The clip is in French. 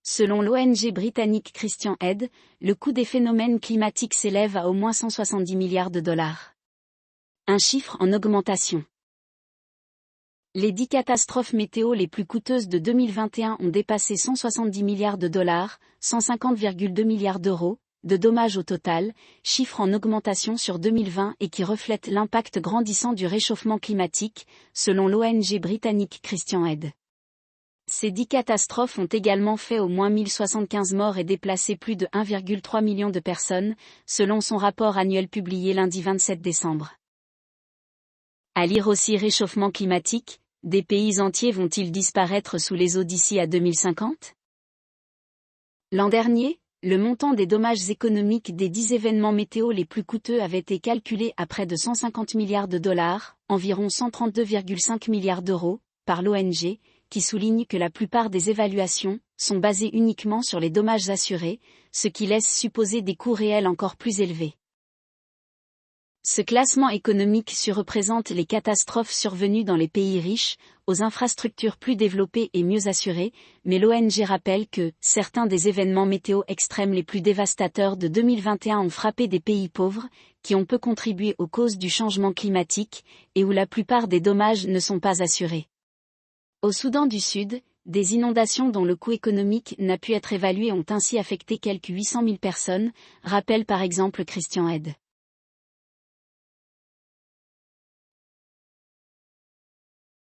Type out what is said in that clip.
Selon l'ONG britannique Christian Aid, le coût des phénomènes climatiques s'élève à au moins 170 milliards de dollars. Un chiffre en augmentation. Les 10 catastrophes météo les plus coûteuses de 2021 ont dépassé 170 milliards de dollars, 150,2 milliards d'euros, de dommages au total, chiffre en augmentation sur 2020 et qui reflète l'impact grandissant du réchauffement climatique, selon l'ONG britannique Christian Aid. Ces 10 catastrophes ont également fait au moins 1075 morts et déplacé plus de 1,3 million de personnes, selon son rapport annuel publié lundi 27 décembre. À lire aussi réchauffement climatique, des pays entiers vont-ils disparaître sous les eaux d'ici à 2050 ? L'an dernier, le montant des dommages économiques des 10 événements météo les plus coûteux avait été calculé à près de 150 milliards de dollars, environ 132,5 milliards d'euros, par l'ONG, qui souligne que la plupart des évaluations sont basées uniquement sur les dommages assurés, ce qui laisse supposer des coûts réels encore plus élevés. Ce classement économique surreprésente les catastrophes survenues dans les pays riches, aux infrastructures plus développées et mieux assurées, mais l'ONG rappelle que certains des événements météo extrêmes les plus dévastateurs de 2021 ont frappé des pays pauvres, qui ont peu contribué aux causes du changement climatique, et où la plupart des dommages ne sont pas assurés. Au Soudan du Sud, des inondations dont le coût économique n'a pu être évalué ont ainsi affecté quelques 800 000 personnes, rappelle par exemple Christian Aid.